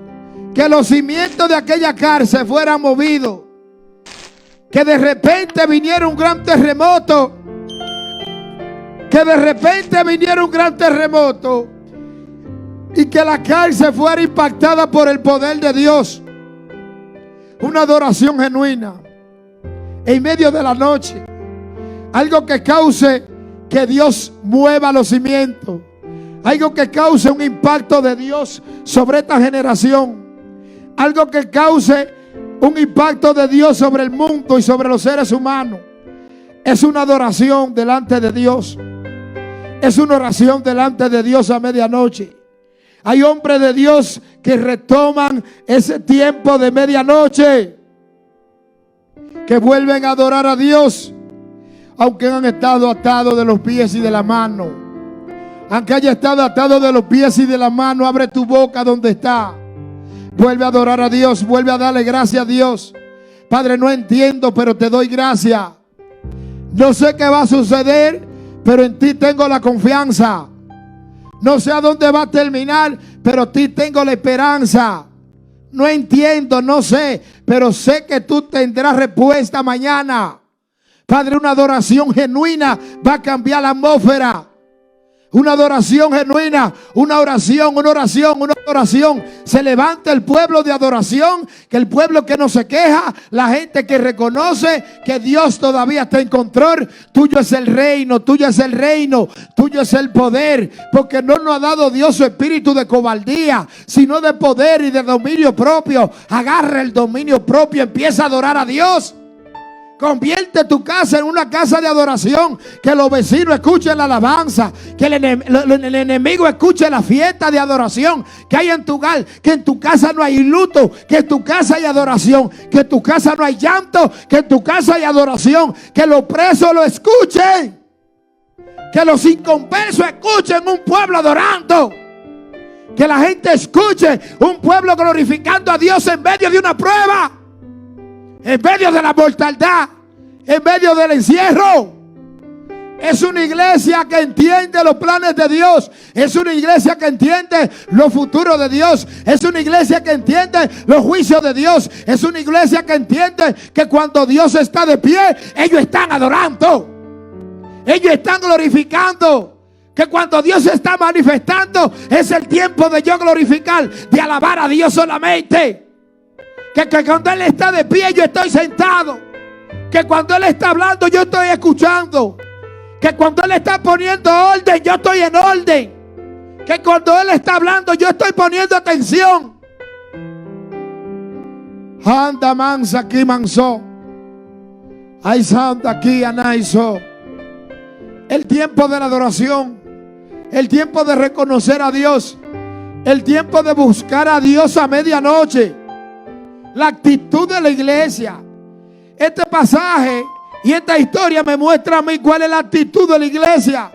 que los cimientos de aquella cárcel fueran movidos, que de repente viniera un gran terremoto que de repente viniera un gran terremoto y que la cárcel fuera impactada por el poder de Dios. Una adoración genuina en medio de la noche. Algo que cause que Dios mueva los cimientos. Algo que cause un impacto de Dios sobre esta generación. Algo que cause un impacto de Dios sobre el mundo y sobre los seres humanos. Es una adoración delante de Dios. Es una oración delante de Dios a medianoche. Hay hombres de Dios que retoman ese tiempo de medianoche, que vuelven a adorar a Dios, aunque han estado atados de los pies y de la mano. Aunque haya estado atado de los pies y de la mano, abre tu boca donde está. Vuelve a adorar a Dios, vuelve a darle gracias a Dios. Padre, no entiendo, pero te doy gracias. No sé qué va a suceder, pero en ti tengo la confianza. No sé a dónde va a terminar, pero en ti tengo la esperanza. No entiendo, no sé, pero sé que tú tendrás respuesta mañana. Padre, una adoración genuina va a cambiar la atmósfera. Una adoración genuina, una oración. Se levanta el pueblo de adoración, que el pueblo que no se queja, la gente que reconoce que Dios todavía está en control. Tuyo es el reino, tuyo es el reino, tuyo es el poder, porque no nos ha dado Dios su espíritu de cobardía, sino de poder y de dominio propio. Agarra el dominio propio, empieza a adorar a Dios. Convierte tu casa en una casa de adoración. Que los vecinos escuchen la alabanza. Que el enemigo escuche la fiesta de adoración que hay en tu hogar. Que en tu casa no hay luto. Que en tu casa hay adoración. Que en tu casa no hay llanto. Que en tu casa hay adoración. Que los presos lo escuchen. Que los inconversos escuchen un pueblo adorando. Que la gente escuche un pueblo glorificando a Dios en medio de una prueba. En medio de la mortandad, en medio del encierro. Es una iglesia que entiende los planes de Dios. Es una iglesia que entiende los futuros de Dios. Es una iglesia que entiende los juicios de Dios. Es una iglesia que entiende que cuando Dios está de pie, ellos están adorando. Ellos están glorificando. Que cuando Dios se está manifestando, es el tiempo de yo glorificar, de alabar a Dios solamente. Que cuando Él está de pie, yo estoy sentado. Que cuando Él está hablando, yo estoy escuchando. Que cuando Él está poniendo orden, yo estoy en orden. Que cuando Él está hablando, yo estoy poniendo atención. Anda mansa aquí manso. Ay santa aquí anaizo. El tiempo de la adoración. El tiempo de reconocer a Dios. El tiempo de buscar a Dios a medianoche. La actitud de la iglesia. Este pasaje y esta historia me muestra a mí cuál es la actitud de la iglesia.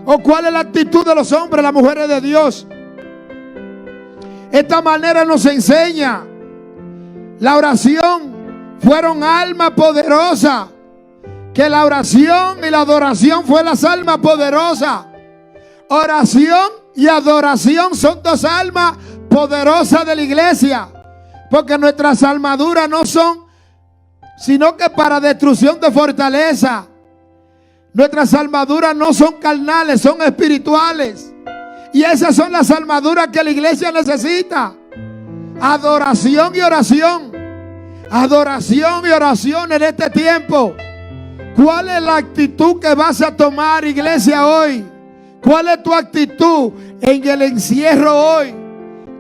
O cuál es la actitud de los hombres, las mujeres de Dios. Esta manera nos enseña. La oración fueron almas poderosas. Que la oración y la adoración fue las almas poderosas. Oración y adoración son dos almas poderosas de la iglesia. Porque nuestras armaduras no son sino que para destrucción de fortaleza. Nuestras armaduras no son carnales, son espirituales. Y esas son las armaduras que la iglesia necesita. Adoración y oración. Adoración y oración en este tiempo. ¿Cuál es la actitud que vas a tomar, iglesia, hoy? ¿Cuál es tu actitud en el encierro hoy?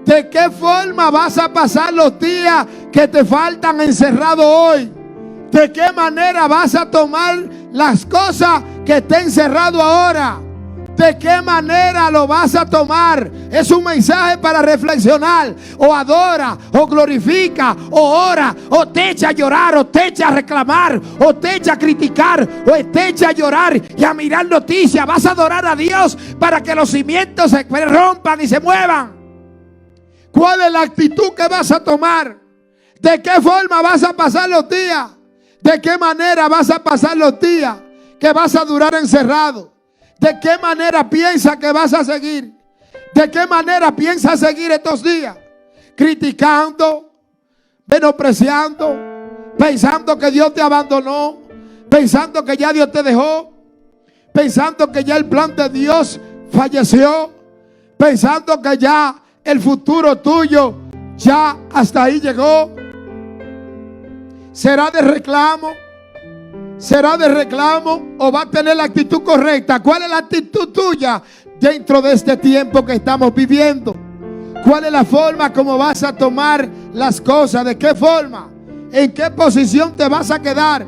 ¿De qué forma vas a pasar los días que te faltan encerrado hoy? ¿De qué manera vas a tomar las cosas que estén encerrado ahora? ¿De qué manera lo vas a tomar? Es un mensaje para reflexionar. O adora, o glorifica, o ora, o te echa a llorar, o te echa a reclamar, o te echa a criticar, o te echa a llorar y a mirar noticias. Vas a adorar a Dios para que los cimientos se rompan y se muevan. ¿Cuál es la actitud que vas a tomar? ¿De qué forma vas a pasar los días? ¿De qué manera vas a pasar los días que vas a durar encerrado? ¿De qué manera piensas que vas a seguir? ¿De qué manera piensas seguir estos días? Criticando, menospreciando, pensando que Dios te abandonó, pensando que ya Dios te dejó, pensando que ya el plan de Dios falleció, pensando que ya el futuro tuyo ya hasta ahí llegó. ¿Será de reclamo? ¿Será de reclamo o va a tener la actitud correcta? ¿Cuál es la actitud tuya dentro de este tiempo que estamos viviendo? ¿Cuál es la forma como vas a tomar las cosas? ¿De qué forma? ¿En qué posición te vas a quedar?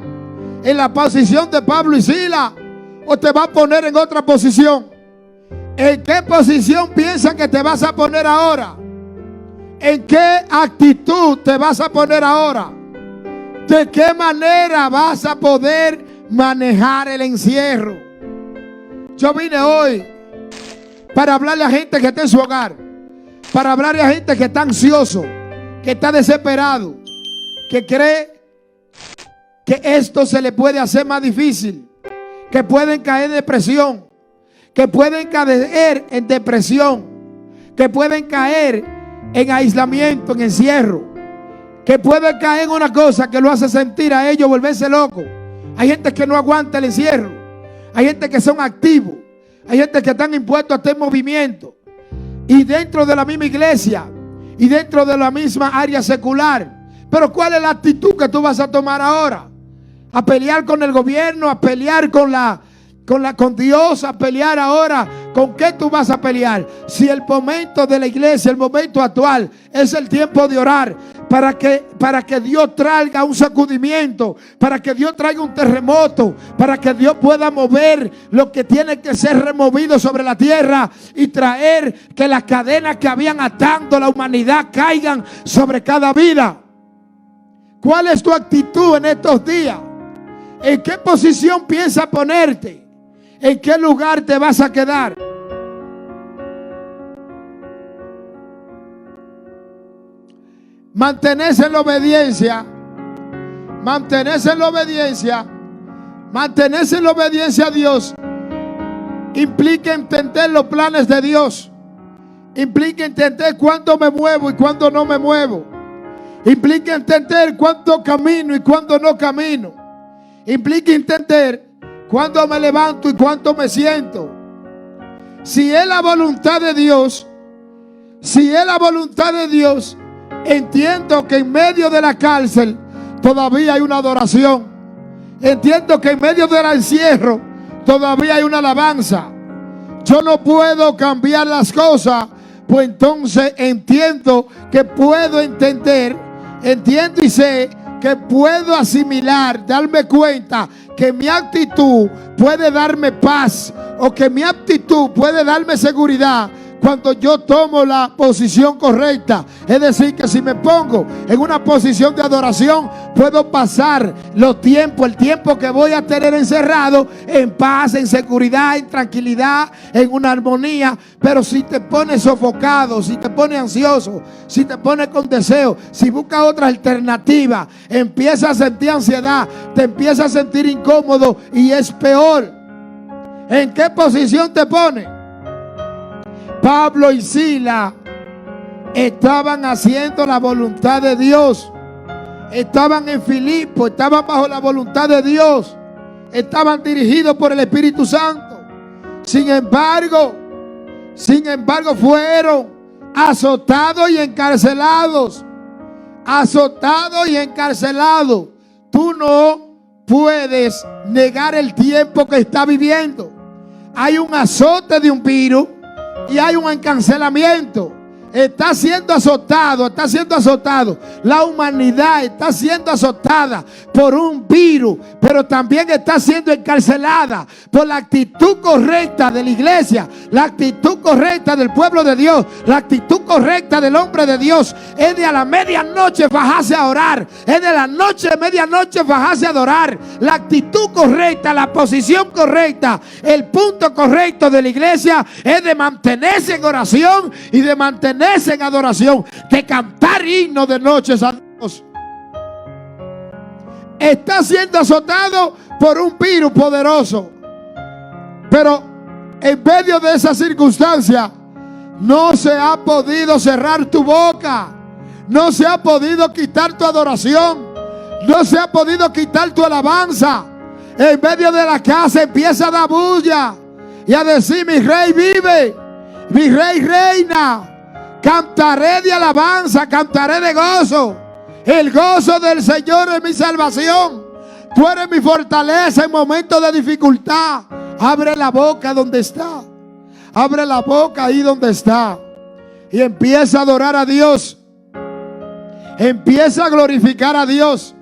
¿En la posición de Pablo y Silas? ¿O te vas a poner en otra posición? ¿En qué posición piensas que te vas a poner ahora? ¿En qué actitud te vas a poner ahora? ¿De qué manera vas a poder manejar el encierro? Yo vine hoy para hablarle a gente que está en su hogar, para hablarle a gente que está ansioso, que está desesperado, que cree que esto se le puede hacer más difícil, que pueden caer en depresión, que pueden caer en depresión, que pueden caer en aislamiento, en encierro, que pueden caer en una cosa que lo hace sentir a ellos volverse locos. Hay gente que no aguanta el encierro, hay gente que son activos, hay gente que están impuestos a este movimiento, y dentro de la misma iglesia y dentro de la misma área secular. Pero ¿cuál es la actitud que tú vas a tomar ahora? ¿A pelear con el gobierno? ¿A pelear con Dios? ¿A pelear ahora? ¿Con qué tú vas a pelear? Si el momento de la iglesia, el momento actual, es el tiempo de orar para que Dios traiga un sacudimiento, para que Dios traiga un terremoto, para que Dios pueda mover lo que tiene que ser removido sobre la tierra y traer que las cadenas que habían atando a la humanidad caigan sobre cada vida. ¿Cuál es tu actitud en estos días? ¿En qué posición piensas ponerte? ¿En qué lugar te vas a quedar? Mantenerse en la obediencia. Mantenerse en la obediencia. Mantenerse en la obediencia a Dios implica entender los planes de Dios. Implica entender cuándo me muevo y cuándo no me muevo. Implica entender cuándo camino y cuándo no camino. Implica entender cuándo me levanto y cuándo me siento. Si es la voluntad de Dios, entiendo que en medio de la cárcel todavía hay una adoración. Entiendo que en medio del encierro todavía hay una alabanza. Yo no puedo cambiar las cosas, pues entonces entiendo que puedo entender, entiendo y sé que puedo asimilar, darme cuenta que mi actitud puede darme paz, o que mi actitud puede darme seguridad cuando yo tomo la posición correcta. Es decir, que si me pongo en una posición de adoración, puedo pasar el tiempo que voy a tener encerrado en paz, en seguridad, en tranquilidad, en una armonía. Pero si te pones sofocado, si te pones ansioso, si te pones con deseo, si buscas otra alternativa, empiezas a sentir ansiedad, te empiezas a sentir incómodo y es peor. ¿En qué posición te pones? Pablo y Silas estaban haciendo la voluntad de Dios. Estaban en Filipo, estaban bajo la voluntad de Dios. Estaban dirigidos por el Espíritu Santo. Sin embargo, fueron azotados y encarcelados. Azotados y encarcelados. Tú no puedes negar el tiempo que está viviendo. Hay un azote de un virus y hay un encarcelamiento. Está siendo azotado. La humanidad está siendo azotada por un virus, pero también está siendo encarcelada por la actitud correcta de la iglesia, la actitud correcta del pueblo de Dios, la actitud correcta del hombre de Dios. Es de a la medianoche bajarse a orar, es de la noche de medianoche bajarse a adorar. La actitud correcta, la posición correcta, el punto correcto de la iglesia es de mantenerse en oración y de mantenerse en adoración, de cantar himnos de noches a Dios. Está siendo azotado por un virus poderoso, pero en medio de esa circunstancia no se ha podido cerrar tu boca, no se ha podido quitar tu adoración, no se ha podido quitar tu alabanza. En medio de la casa empieza a dar bulla y a decir: mi rey vive, mi rey reina. Cantaré de alabanza, cantaré de gozo. El gozo del Señor es mi salvación. Tú eres mi fortaleza en momentos de dificultad. Abre la boca donde está. Abre la boca ahí donde está. Y empieza a adorar a Dios. Empieza a glorificar a Dios.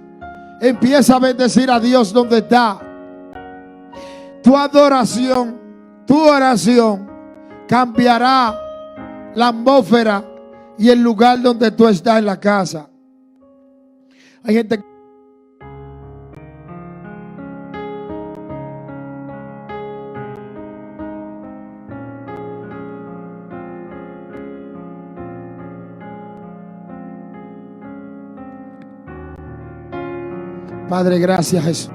Empieza a bendecir a Dios donde está. Tu adoración, tu oración cambiará la atmósfera y el lugar donde tú estás en la casa. Hay gente que Padre, gracias, Jesús.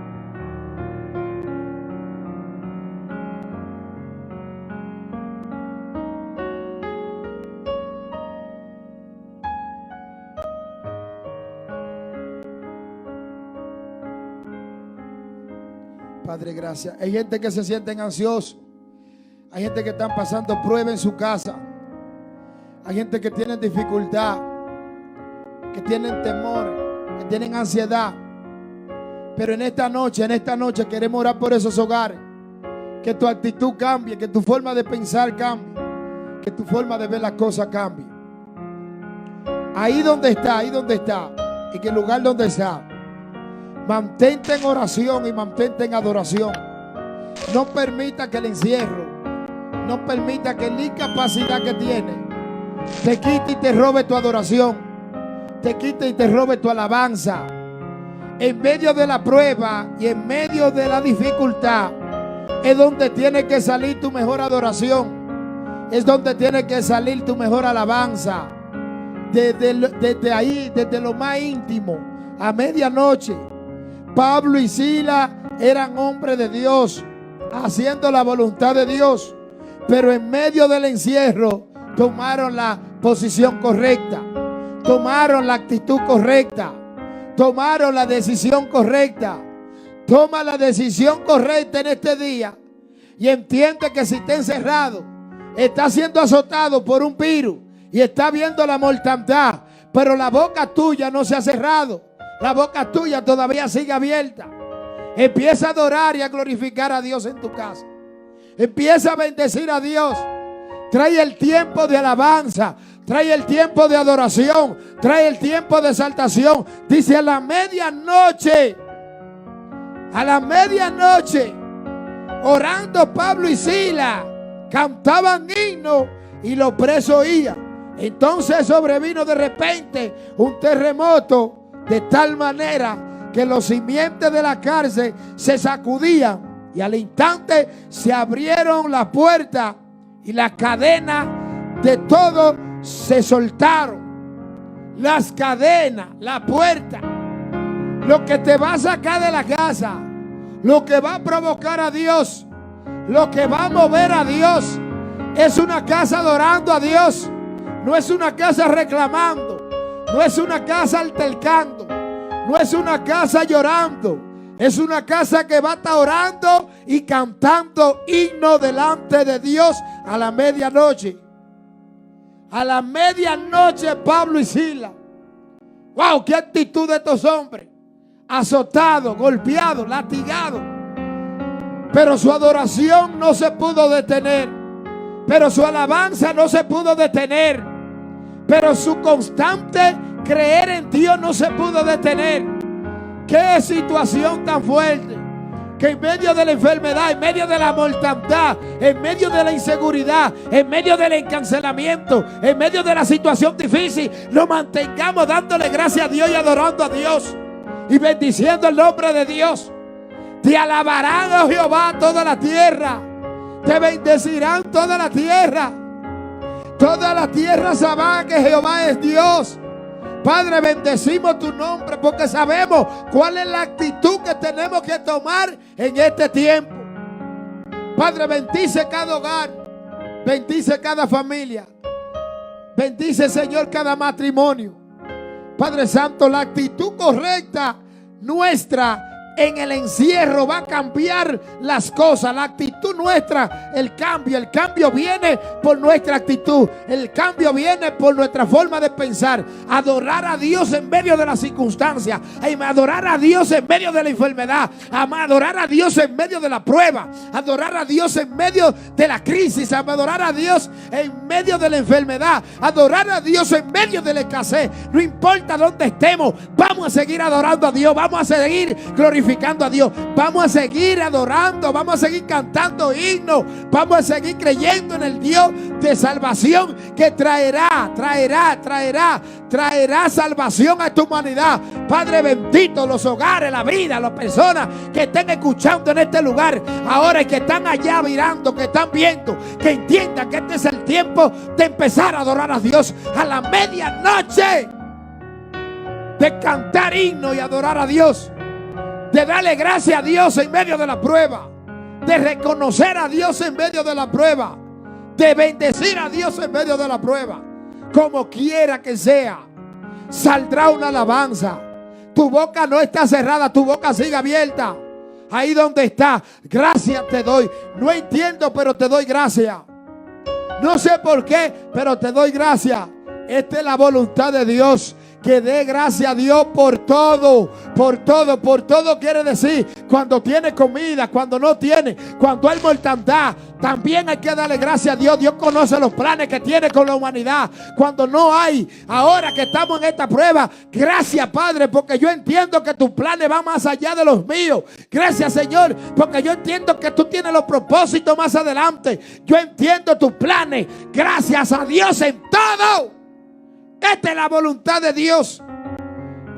Padre, gracias. Hay gente que se sienten ansiosos. Hay gente que están pasando prueba en su casa. Hay gente que tienen dificultad, que tienen temor, que tienen ansiedad. Pero en esta noche queremos orar por esos hogares. Que tu actitud cambie, que tu forma de pensar cambie, que tu forma de ver las cosas cambie. Ahí donde está, en el lugar donde está, mantente en oración y mantente en adoración. No permita que el encierro, no permita que la incapacidad que tiene te quite y te robe tu adoración, te quite y te robe tu alabanza. En medio de la prueba y en medio de la dificultad es donde tiene que salir tu mejor adoración. Es donde tiene que salir tu mejor alabanza. Desde ahí, desde lo más íntimo, a medianoche, Pablo y Silas eran hombres de Dios, haciendo la voluntad de Dios. Pero en medio del encierro tomaron la posición correcta, tomaron la actitud correcta, tomaron la decisión correcta. Toma la decisión correcta en este día y entiende que si está encerrado, está siendo azotado por un virus y está viendo la mortandad, pero la boca tuya no se ha cerrado, la boca tuya todavía sigue abierta. Empieza a adorar y a glorificar a Dios en tu casa. Empieza a bendecir a Dios. Trae el tiempo de alabanza, trae el tiempo de adoración, trae el tiempo de exaltación. Dice: a la medianoche, orando Pablo y Silas, cantaban himnos y los presos oían. Entonces sobrevino de repente un terremoto, de tal manera que los cimientos de la cárcel se sacudían y al instante se abrieron las puertas y las cadenas de todo se soltaron. Las cadenas, la puerta, lo que te va a sacar de la casa, lo que va a provocar a Dios, lo que va a mover a Dios, es una casa adorando a Dios. No es una casa reclamando, no es una casa altercando, no es una casa llorando. Es una casa que va a estar orando y cantando himno delante de Dios a la medianoche. A la medianoche Pablo y Silas. ¡Wow! ¡Qué actitud de estos hombres! Azotados, golpeados, latigados. Pero su adoración no se pudo detener. Pero su alabanza no se pudo detener. Pero su constante creer en Dios no se pudo detener. Qué situación tan fuerte, que en medio de la enfermedad, en medio de la mortandad, en medio de la inseguridad, en medio del encarcelamiento, en medio de la situación difícil, nos mantengamos dándole gracias a Dios y adorando a Dios y bendiciendo el nombre de Dios. Te alabarán, oh Jehová, toda la tierra. Te bendecirán toda la tierra. Toda la tierra sabrá que Jehová es Dios. Padre, bendecimos tu nombre porque sabemos cuál es la actitud que tenemos que tomar en este tiempo. Padre, bendice cada hogar, bendice cada familia, bendice, Señor, cada matrimonio. Padre Santo, la actitud correcta nuestra En el encierro va a cambiar las cosas, la actitud nuestra, el cambio viene por nuestra actitud, el cambio viene por nuestra forma de pensar. Adorar a Dios en medio de las circunstancias, adorar a Dios en medio de la enfermedad, adorar a Dios en medio de la prueba, adorar a Dios en medio de la crisis, adorar a Dios en medio de la enfermedad, adorar a Dios en medio de la escasez. No importa dónde estemos, vamos a seguir adorando a Dios, vamos a seguir glorificando a Dios, vamos a seguir adorando, vamos a seguir cantando himnos, vamos a seguir creyendo en el Dios de salvación que traerá salvación a esta humanidad. Padre bendito, los hogares, la vida, las personas que estén escuchando en este lugar ahora y que están allá mirando, que están viendo, que entiendan que este es el tiempo de empezar a adorar a Dios a la medianoche, de cantar himnos y adorar a Dios, de darle gracias a Dios en medio de la prueba, de reconocer a Dios en medio de la prueba, de bendecir a Dios en medio de la prueba. Como quiera que sea, saldrá una alabanza. Tu boca no está cerrada, tu boca sigue abierta. Ahí donde está, gracias te doy. No entiendo, pero te doy gracias. No sé por qué, pero te doy gracias. Esta es la voluntad de Dios. Que dé gracias a Dios por todo, por todo, por todo quiere decir cuando tiene comida, cuando no tiene, cuando hay mortandad, también hay que darle gracias a Dios. Dios conoce los planes que tiene con la humanidad. Cuando no hay, ahora que estamos en esta prueba, gracias Padre, porque yo entiendo que tus planes van más allá de los míos. Gracias Señor, porque yo entiendo que tú tienes los propósitos más adelante. Yo entiendo tus planes. Gracias a Dios en todo. Esta es la voluntad de Dios.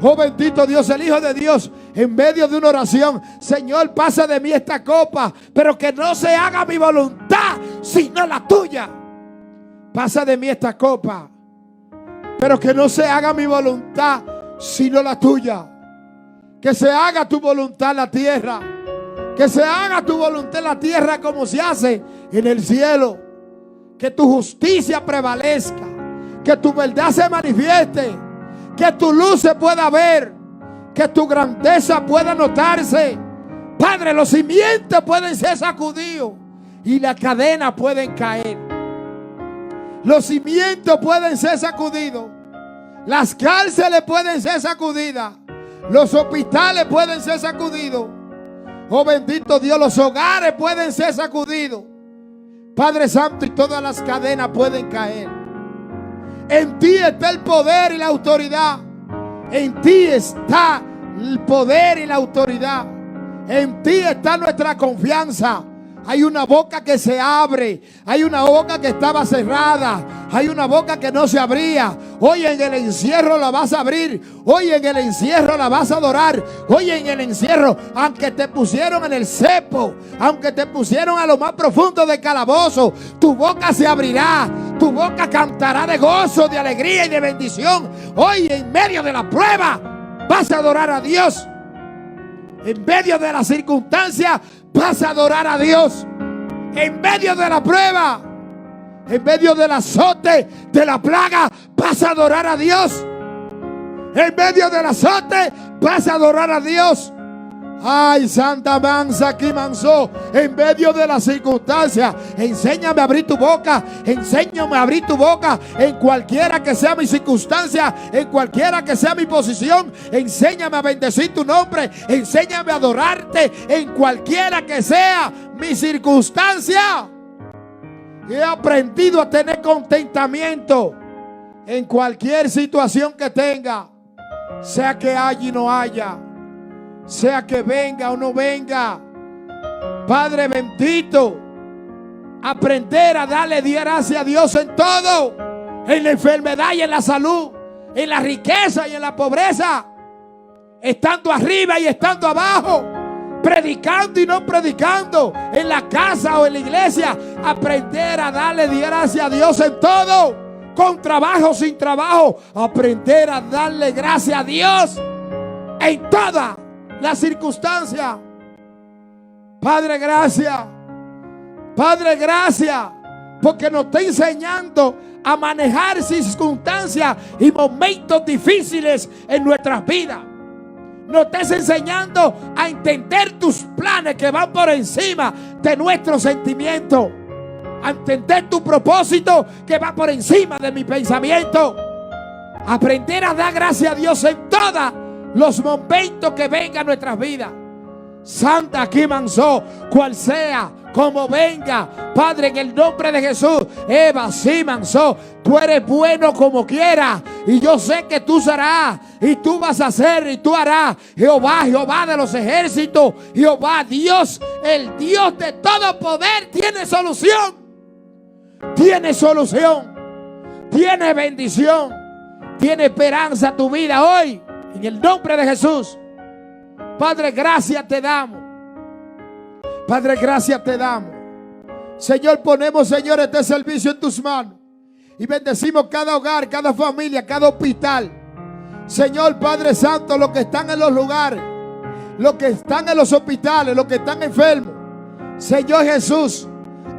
Oh bendito Dios, el Hijo de Dios, en medio de una oración: Señor, pasa de mí esta copa, pero que no se haga mi voluntad, sino la tuya. Pasa de mí esta copa, pero que no se haga mi voluntad, sino la tuya. Que se haga tu voluntad en la tierra. Que se haga tu voluntad en la tierra como se hace en el cielo. Que tu justicia prevalezca. Que tu verdad se manifieste, que tu luz se pueda ver, que tu grandeza pueda notarse. Padre, los cimientos pueden ser sacudidos y las cadenas pueden caer. Los cimientos pueden ser sacudidos, las cárceles pueden ser sacudidas, los hospitales pueden ser sacudidos. Oh bendito Dios, los hogares pueden ser sacudidos. Padre Santo, y todas las cadenas pueden caer. En ti está el poder y la autoridad. En ti está el poder y la autoridad. En ti está nuestra confianza. Hay una boca que se abre. Hay una boca que estaba cerrada. Hay una boca que no se abría. Hoy en el encierro la vas a abrir. Hoy en el encierro la vas a adorar. Hoy en el encierro, aunque te pusieron en el cepo, aunque te pusieron a lo más profundo del calabozo, tu boca se abrirá. Tu boca cantará de gozo, de alegría y de bendición. Hoy en medio de la prueba vas a adorar a Dios. En medio de la circunstancia vas a adorar a Dios. En medio de la prueba, en medio del azote, de la plaga, vas a adorar a Dios. En medio del azote vas a adorar a Dios. Ay, Santa Mansa, aquí manso. En medio de las circunstancias, enséñame a abrir tu boca. Enséñame a abrir tu boca en cualquiera que sea mi circunstancia, en cualquiera que sea mi posición. Enséñame a bendecir tu nombre. Enséñame a adorarte en cualquiera que sea mi circunstancia. He aprendido a tener contentamiento en cualquier situación que tenga, sea que haya y no haya, sea que venga o no venga. Padre bendito, aprender a darle gracias a Dios en todo, en la enfermedad y en la salud, en la riqueza y en la pobreza, estando arriba y estando abajo, predicando y no predicando, en la casa o en la iglesia. Aprender a darle gracias a Dios en todo, con trabajo, sin trabajo. Aprender a darle gracias a Dios en toda la circunstancia. Padre, gracias. Padre, gracias, porque nos está enseñando a manejar circunstancias y momentos difíciles en nuestras vidas. nos estés enseñando a entender tus planes que van por encima de nuestros sentimientos, a entender tu propósito que va por encima de mi pensamiento. Aprender a dar gracias a Dios en todos los momentos que vengan a nuestras vidas. Santa aquí manso, cual sea, como venga, Padre, en el nombre de Jesús. Eva, sí, manso, tú eres bueno como quieras, y yo sé que tú serás, y tú vas a hacer, y tú harás. Jehová, Jehová de los ejércitos, Jehová, Dios, el Dios de todo poder, tiene solución. Tiene solución, tiene bendición, tiene esperanza tu vida hoy, en el nombre de Jesús. Padre, gracias te damos. Padre, gracias te damos. Señor, ponemos, Señor, este servicio en tus manos y bendecimos cada hogar, cada familia, cada hospital. Señor Padre Santo, los que están en los lugares, los que están en los hospitales, los que están enfermos, Señor Jesús,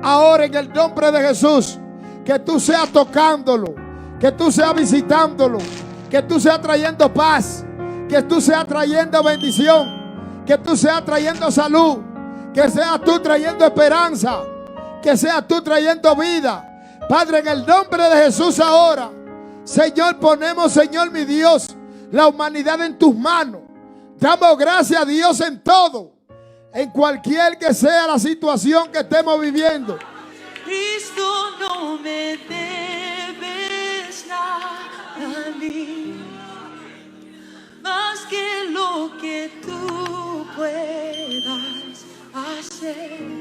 ahora en el nombre de Jesús, que tú seas tocándolo, que tú seas visitándolo, que tú seas trayendo paz, que tú seas trayendo bendición, que tú seas trayendo salud, que seas tú trayendo esperanza, que seas tú trayendo vida. Padre, en el nombre de Jesús ahora, Señor, ponemos, Señor mi Dios, la humanidad en tus manos. Damos gracias a Dios en todo, en cualquier que sea la situación que estemos viviendo. Cristo, no me debes nada a mí, más que lo que tú puedas hacer.